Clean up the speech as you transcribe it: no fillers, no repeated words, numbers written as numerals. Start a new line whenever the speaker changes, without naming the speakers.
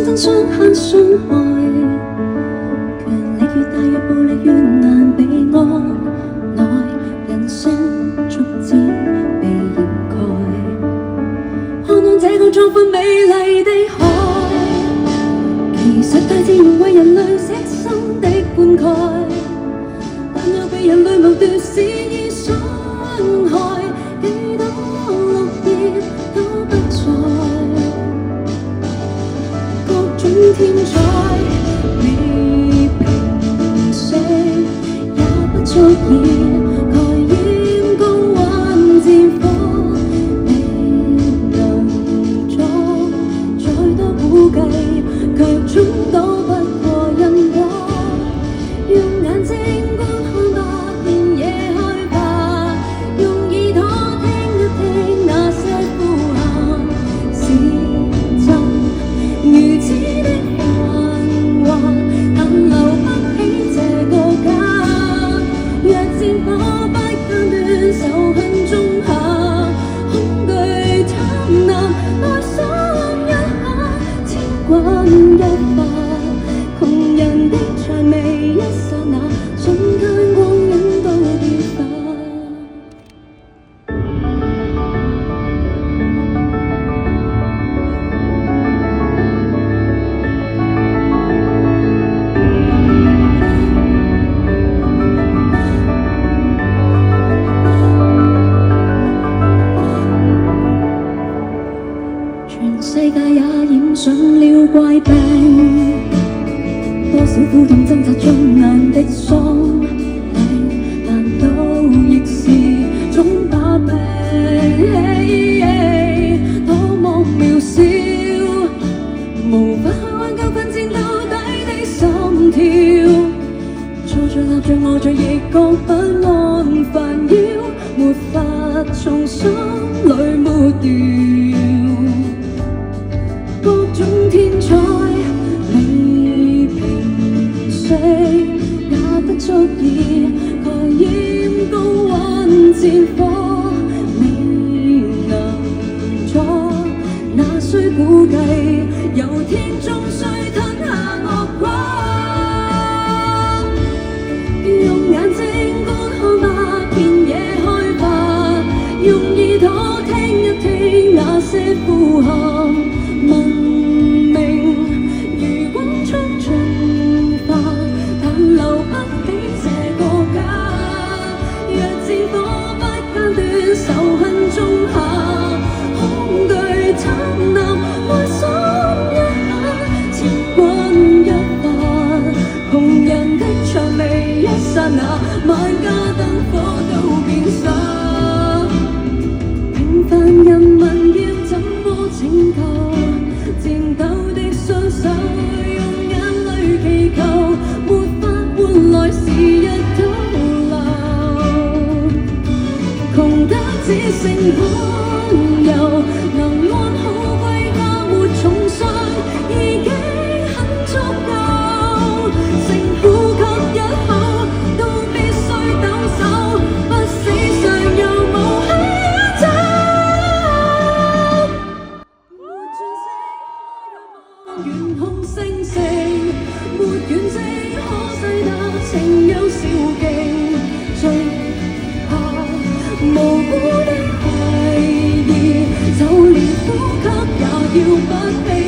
爭相慳傷害，權力越大越暴力越難被按耐，人性逐漸被掩蓋。看看這個壯闊美麗的海，其實大自然為人類悉心的灌溉，但若被人類謀奪肆意傷害，幾多綠葉都不在。各種天災未平息，也不足以蓋掩高溫戰火，未能阻，再多估計，卻總躲不過因果。用眼睛觀看吧，便也害怕；用耳朵聽一聽那些呼喊，是真如此的繁華，但留不起這個家。若戰火不間斷，仇恨種下，恐懼貪婪，內心一下，千鈞一髮。窮人的薔薇一剎那，瞬間光影都變化。全世界也染上了怪病，多少苦痛掙扎中難的喪禮，難道亦是種把柄？多麼渺小，無法去挽救奮戰到底的心跳。坐着立着卧着亦覺不安煩擾，沒法從心裏抹掉。各種天災未平息，也不足以蓋掩高溫戰火，未能阻，那需估計，有天終須吞下惡果。用眼睛觀看吧，便也害怕；用耳朵聽一聽那些呼喊。文明如光速進化，但留不起這個家。若戰火不間斷，仇恨種下，恐懼貪婪，內心一下，千鈞一髮。窮人的薔薇一剎那，萬家燈火都變沙。平凡人民要怎麼拯救？戰鬥的雙手，用眼淚祈求，沒法換來時日倒流。窮得只剩罕有，能安好歸家沒重傷，已經很足夠。剩呼吸一口，都必須抖擻，不死尚有武器走。遠空星星，沒遠跡可細達，情有少徑。最怕無辜的懷疑，就連呼吸也要不羈。